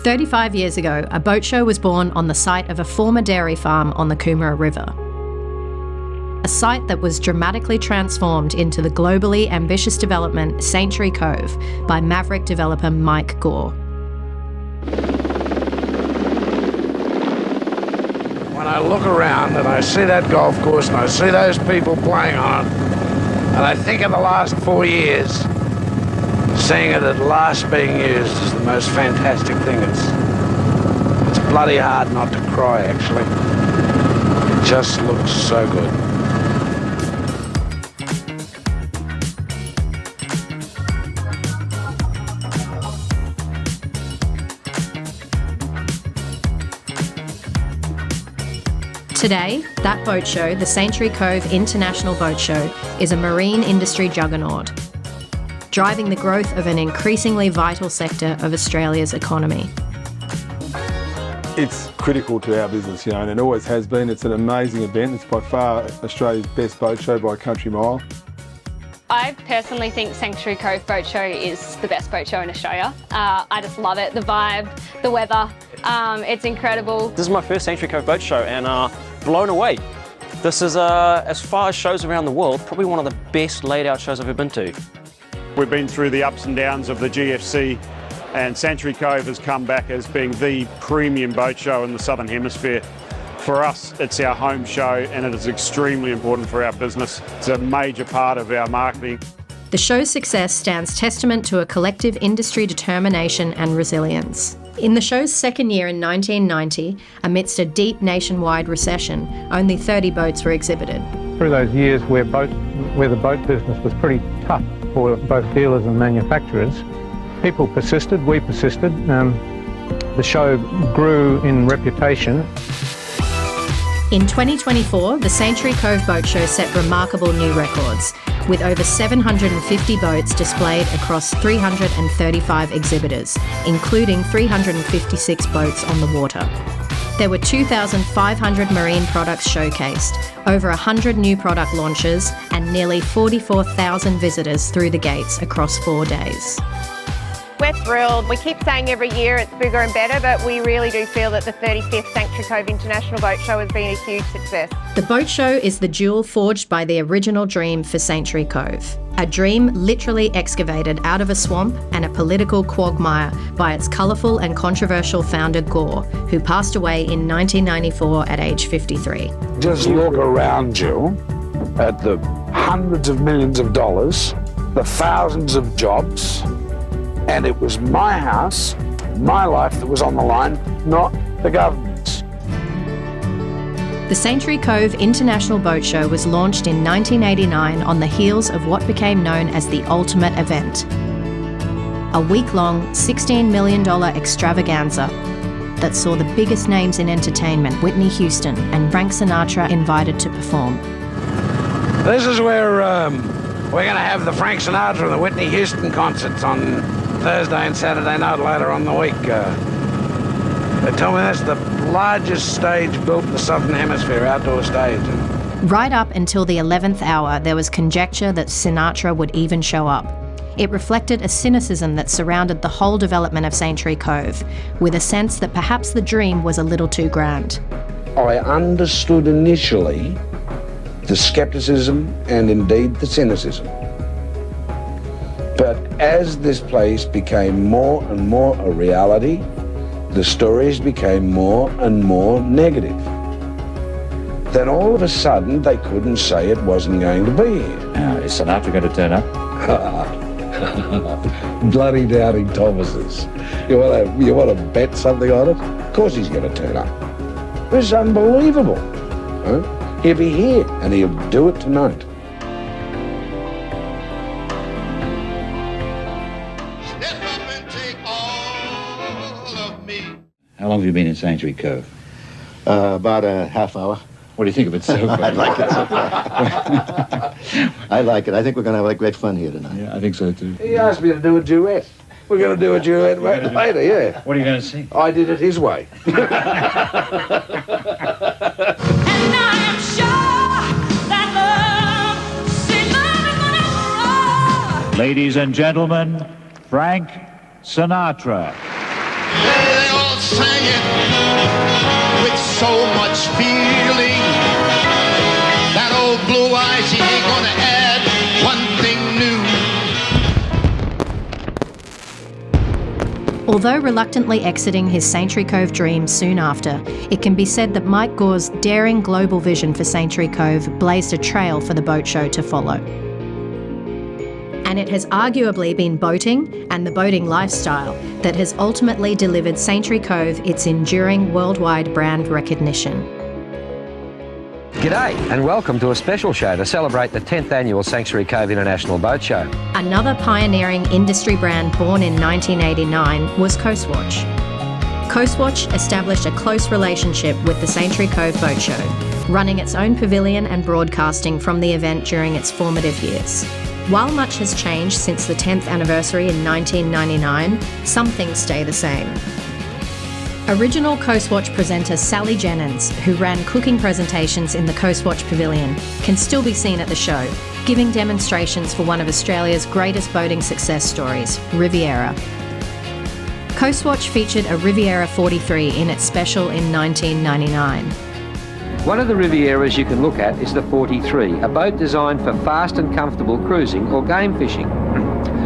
35 years ago, a boat show was born on the site of a former dairy farm on the Coomera River. A site that was dramatically transformed into the globally ambitious development Sanctuary Cove by maverick developer Mike Gore. When I look around and I see that golf course and I see those people playing on it, and I think of the last 4 years, seeing it at last being used is the most fantastic thing. It's bloody hard not to cry, actually. It just looks so good. Today, that boat show, the Sanctuary Cove International Boat Show, is a marine industry juggernaut, driving the growth of an increasingly vital sector of Australia's economy. It's critical to our business, and it always has been. It's an amazing event. It's by far Australia's best boat show by a country mile. I personally think Sanctuary Cove Boat Show is the best boat show in Australia. I just love it, the vibe, the weather, it's incredible. This is my first Sanctuary Cove Boat Show and blown away. This is, as far as shows around the world, probably one of the best laid out shows I've ever been to. We've been through the ups and downs of the GFC, and Sanctuary Cove has come back as being the premium boat show in the Southern Hemisphere. For us, it's our home show and it is extremely important for our business. It's a major part of our marketing. The show's success stands testament to a collective industry determination and resilience. In the show's second year in 1990, amidst a deep nationwide recession, only 30 boats were exhibited. Through those years where the boat business was pretty tough for both dealers and manufacturers, people persisted, we persisted. The show grew in reputation. In 2024, the Sanctuary Cove Boat Show set remarkable new records, with over 750 boats displayed across 335 exhibitors, including 356 boats on the water. There were 2,500 marine products showcased, over 100 new product launches, and nearly 44,000 visitors through the gates across 4 days. We're thrilled. We keep saying every year it's bigger and better, but we really do feel that the 35th Sanctuary Cove International Boat Show has been a huge success. The boat show is the jewel forged by the original dream for Sanctuary Cove. A dream literally excavated out of a swamp and a political quagmire by its colourful and controversial founder Gore, who passed away in 1994 at age 53. Just look around you at the hundreds of millions of dollars, the thousands of jobs, and it was my house, my life that was on the line, not the government's. The Sanctuary Cove International Boat Show was launched in 1989 on the heels of what became known as the Ultimate Event, a week-long $16 million extravaganza that saw the biggest names in entertainment, Whitney Houston and Frank Sinatra, invited to perform. This is where we're going to have the Frank Sinatra and the Whitney Houston concerts on Thursday and Saturday night later on the week. They tell me that's the largest stage built in the Southern Hemisphere, outdoor stage. Right up until the 11th hour, there was conjecture that Sinatra would even show up. It reflected a cynicism that surrounded the whole development of Sanctuary Cove, with a sense that perhaps the dream was a little too grand. I understood initially the skepticism and indeed the cynicism. But as this place became more and more a reality, the stories became more and more negative. Then all of a sudden, they couldn't say it wasn't going to be here. Now, is Sinatra going to turn up? Bloody doubting Thomases. You want to bet something on it? Of course he's going to turn up. This is unbelievable. Huh? He'll be here, and he'll do it tonight. How long have you been in Sanctuary Cove? About a half hour. What do you think of it so far? I like it so far. I like it. I think we're going to have great fun here tonight. Yeah, I think so too. He asked me to do a duet. We're going to do a duet later, yeah. What are you going to sing? I did it his way. And I am sure that love, sweet love is gonna roll. Ladies and gentlemen, Frank Sinatra. They all sang it with so much feeling. That old Blue Eyes, he ain't gonna add one thing new. Although reluctantly exiting his Sanctuary Cove dream soon after, it can be said that Mike Gore's daring global vision for Sanctuary Cove blazed a trail for the boat show to follow. And it has arguably been boating and the boating lifestyle that has ultimately delivered Sanctuary Cove its enduring worldwide brand recognition. G'day and welcome to a special show to celebrate the 10th annual Sanctuary Cove International Boat Show. Another pioneering industry brand born in 1989 was Coastwatch. Coastwatch established a close relationship with the Sanctuary Cove Boat Show, running its own pavilion and broadcasting from the event during its formative years. While much has changed since the 10th anniversary in 1999, some things stay the same. Original Coastwatch presenter Sally Jennings, who ran cooking presentations in the Coastwatch Pavilion, can still be seen at the show, giving demonstrations for one of Australia's greatest boating success stories, Riviera. Coastwatch featured a Riviera 43 in its special in 1999. One of the Rivieras you can look at is the 43, a boat designed for fast and comfortable cruising or game fishing.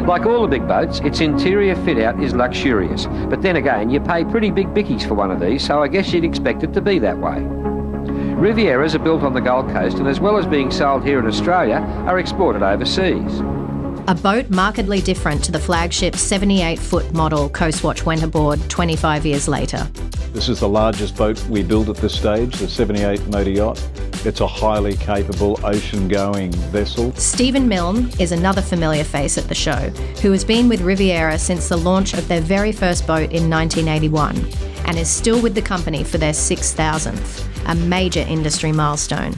Like all the big boats, its interior fit-out is luxurious, but then again, you pay pretty big bickies for one of these, so I guess you'd expect it to be that way. Rivieras are built on the Gold Coast and, as well as being sold here in Australia, are exported overseas. A boat markedly different to the flagship 78-foot model Coastwatch went aboard 25 years later. This is the largest boat we build at this stage, the 78 motor yacht. It's a highly capable ocean-going vessel. Stephen Milne is another familiar face at the show, who has been with Riviera since the launch of their very first boat in 1981 and is still with the company for their 6,000th, a major industry milestone.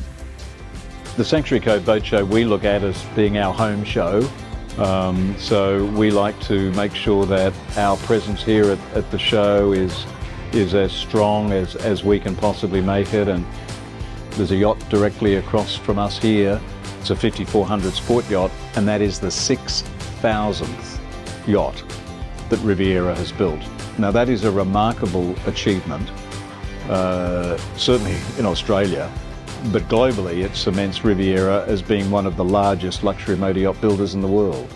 The Sanctuary Cove Boat Show we look at as being our home show. So we like to make sure that our presence here at the show is as strong as we can possibly make it. And there's a yacht directly across from us here. It's a 5400 sport yacht, and that is the 6,000th yacht that Riviera has built. Now that is a remarkable achievement, certainly in Australia, but globally it cements Riviera as being one of the largest luxury motor yacht builders in the world.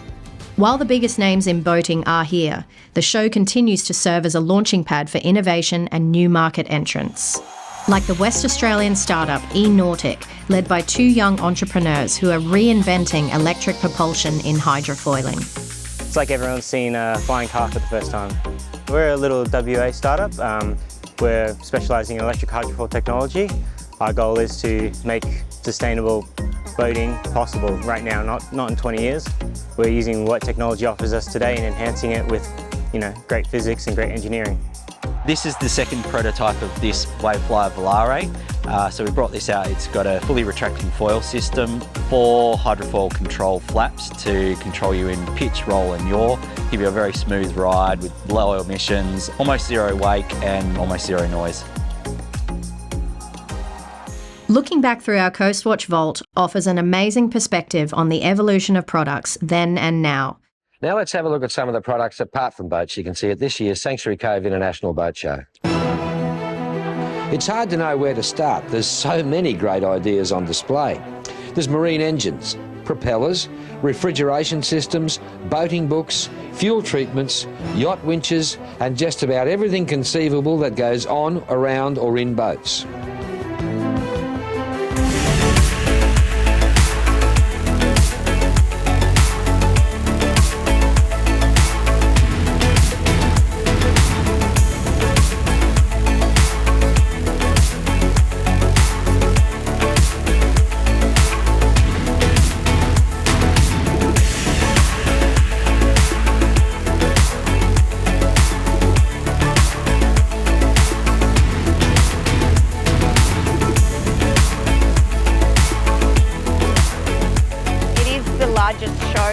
While the biggest names in boating are here, the show continues to serve as a launching pad for innovation and new market entrants. Like the West Australian startup eNautic, led by two young entrepreneurs who are reinventing electric propulsion in hydrofoiling. It's like everyone's seen a flying car for the first time. We're a little WA startup. We're specialising in electric hydrofoil technology. Our goal is to make sustainable boating possible right now, not in 20 years. We're using what technology offers us today and enhancing it with, great physics and great engineering. This is the second prototype of this Waveflyer Volare. So we brought this out. It's got a fully retracting foil system, 4 hydrofoil control flaps to control you in pitch, roll and yaw, give you a very smooth ride with low emissions, almost zero wake and almost zero noise. Looking back through our Coastwatch vault offers an amazing perspective on the evolution of products then and now. Now let's have a look at some of the products apart from boats you can see at this year's Sanctuary Cove International Boat Show. It's hard to know where to start. There's so many great ideas on display. There's marine engines, propellers, refrigeration systems, boating books, fuel treatments, yacht winches, and just about everything conceivable that goes on, around or in boats.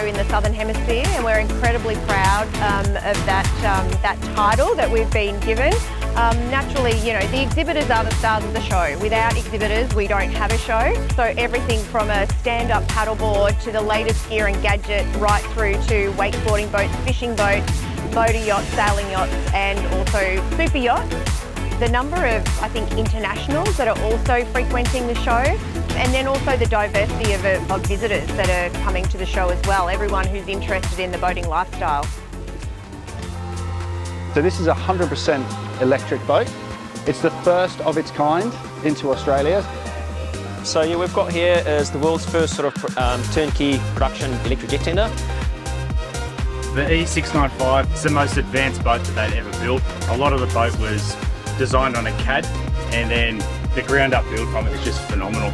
In the Southern Hemisphere, and we're incredibly proud of that title that we've been given. Naturally, the exhibitors are the stars of the show. Without exhibitors, we don't have a show. So everything from a stand-up paddleboard to the latest gear and gadget, right through to wakeboarding boats, fishing boats, motor yachts, sailing yachts and also super yachts. The number of, I think, internationals that are also frequenting the show, and then also the diversity of visitors that are coming to the show as well, everyone who's interested in the boating lifestyle. So this is a 100% electric boat. It's the first of its kind into Australia. So yeah, we've got here is the world's first sort of turnkey production electric jet tender. The E695 is the most advanced boat that they'd ever built. A lot of the boat was designed on a CAD, and then the ground up build from it is just phenomenal.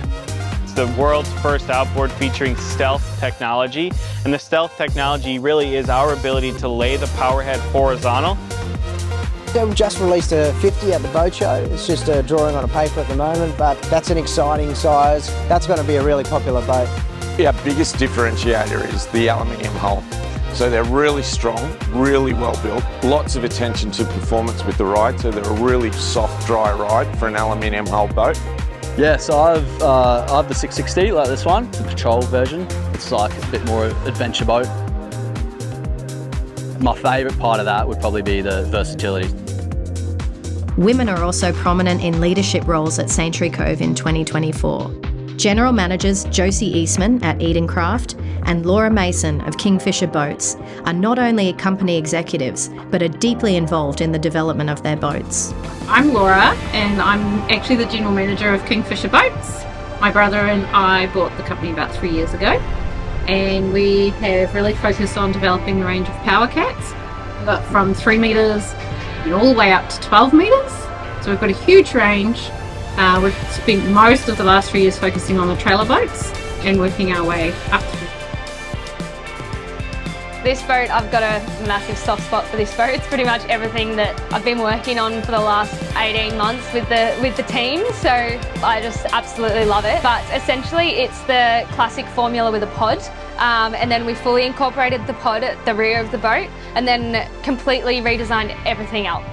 It's the world's first outboard featuring stealth technology, and the stealth technology really is our ability to lay the powerhead horizontal. Yeah, we've just released a 50 at the boat show. It's just a drawing on a paper at the moment, but that's an exciting size. That's going to be a really popular boat. Our biggest differentiator is the aluminium hull. So they're really strong, really well built, lots of attention to performance with the ride, so they're a really soft, dry ride for an aluminium hull boat. Yeah, so I've the 660, like this one, the patrol version. It's like a bit more adventure boat. My favourite part of that would probably be the versatility. Women are also prominent in leadership roles at Sanctuary Cove in 2024. General Managers Josie Eastman at Eden Craft and Laura Mason of Kingfisher Boats are not only company executives, but are deeply involved in the development of their boats. I'm Laura, and I'm actually the General Manager of Kingfisher Boats. My brother and I bought the company about 3 years ago, and we have really focused on developing the range of power cats. We've got from 3 metres and all the way up to 12 metres. So we've got a huge range. We've spent most of the last 3 years focusing on the trailer boats and working our way up to. This boat, I've got a massive soft spot for this boat. It's pretty much everything that I've been working on for the last 18 months with the team, so I just absolutely love it. But essentially it's the classic formula with a pod, and then we fully incorporated the pod at the rear of the boat and then completely redesigned everything else.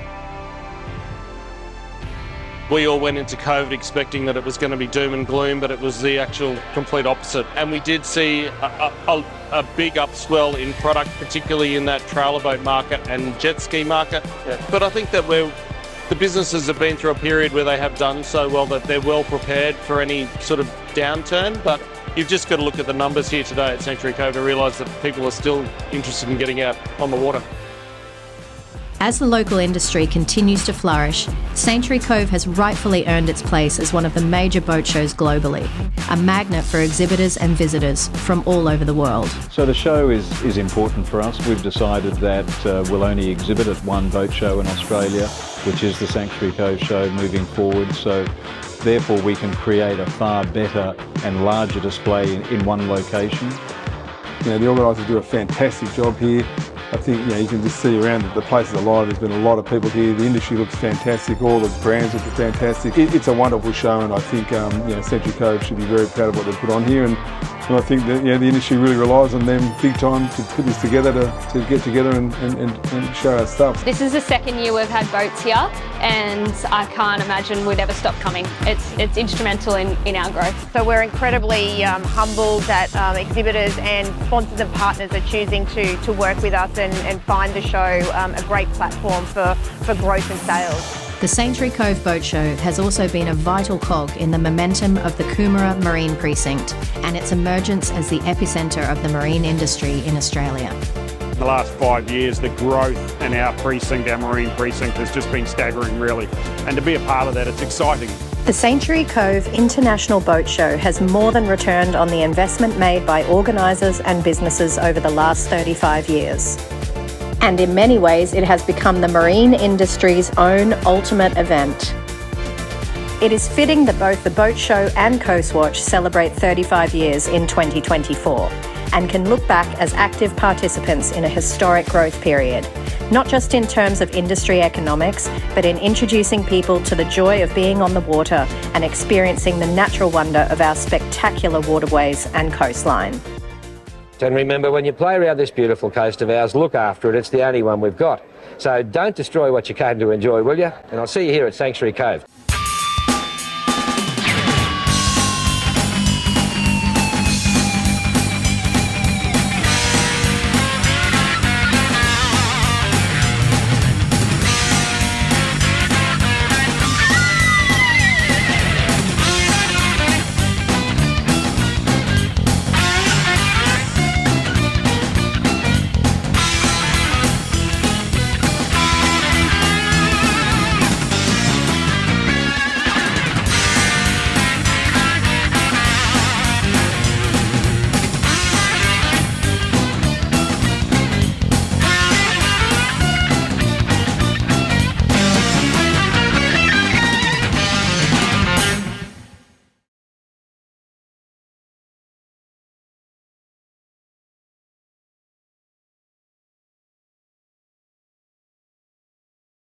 We all went into COVID expecting that it was going to be doom and gloom, but it was the actual complete opposite. And we did see a big upswell in product, particularly in that trailer boat market and jet ski market. Yeah. But I think that the businesses have been through a period where they have done so well that they're well prepared for any sort of downturn. But you've just got to look at the numbers here today at Sanctuary Cove to realise that people are still interested in getting out on the water. As the local industry continues to flourish, Sanctuary Cove has rightfully earned its place as one of the major boat shows globally, a magnet for exhibitors and visitors from all over the world. So the show is important for us. We've decided that we'll only exhibit at one boat show in Australia, which is the Sanctuary Cove show moving forward. So therefore we can create a far better and larger display in one location. You know, the organisers do a fantastic job here. I think you can just see around that the place is alive. There's been a lot of people here. The industry looks fantastic. All the brands look fantastic. It's a wonderful show, and I think Sanctuary Cove should be very proud of what they've put on here. And I think that the industry really relies on them big time to put this together, to get together and show our stuff. This is the second year we've had boats here, and I can't imagine we'd ever stop coming. It's instrumental in our growth. So we're incredibly humbled that exhibitors and sponsors and partners are choosing to work with us and find the show a great platform for growth and sales. The Sanctuary Cove Boat Show has also been a vital cog in the momentum of the Coomera Marine Precinct and its emergence as the epicentre of the marine industry in Australia. In the last 5 years, the growth in our precinct, our marine precinct, has just been staggering, really. And to be a part of that, it's exciting. The Sanctuary Cove International Boat Show has more than returned on the investment made by organisers and businesses over the last 35 years. And in many ways, it has become the marine industry's own ultimate event. It is fitting that both the boat show and Coastwatch celebrate 35 years in 2024 and can look back as active participants in a historic growth period, not just in terms of industry economics, but in introducing people to the joy of being on the water and experiencing the natural wonder of our spectacular waterways and coastline. And remember, when you play around this beautiful coast of ours, look after it. It's the only one we've got. So don't destroy what you came to enjoy, will you? And I'll see you here at Sanctuary Cove.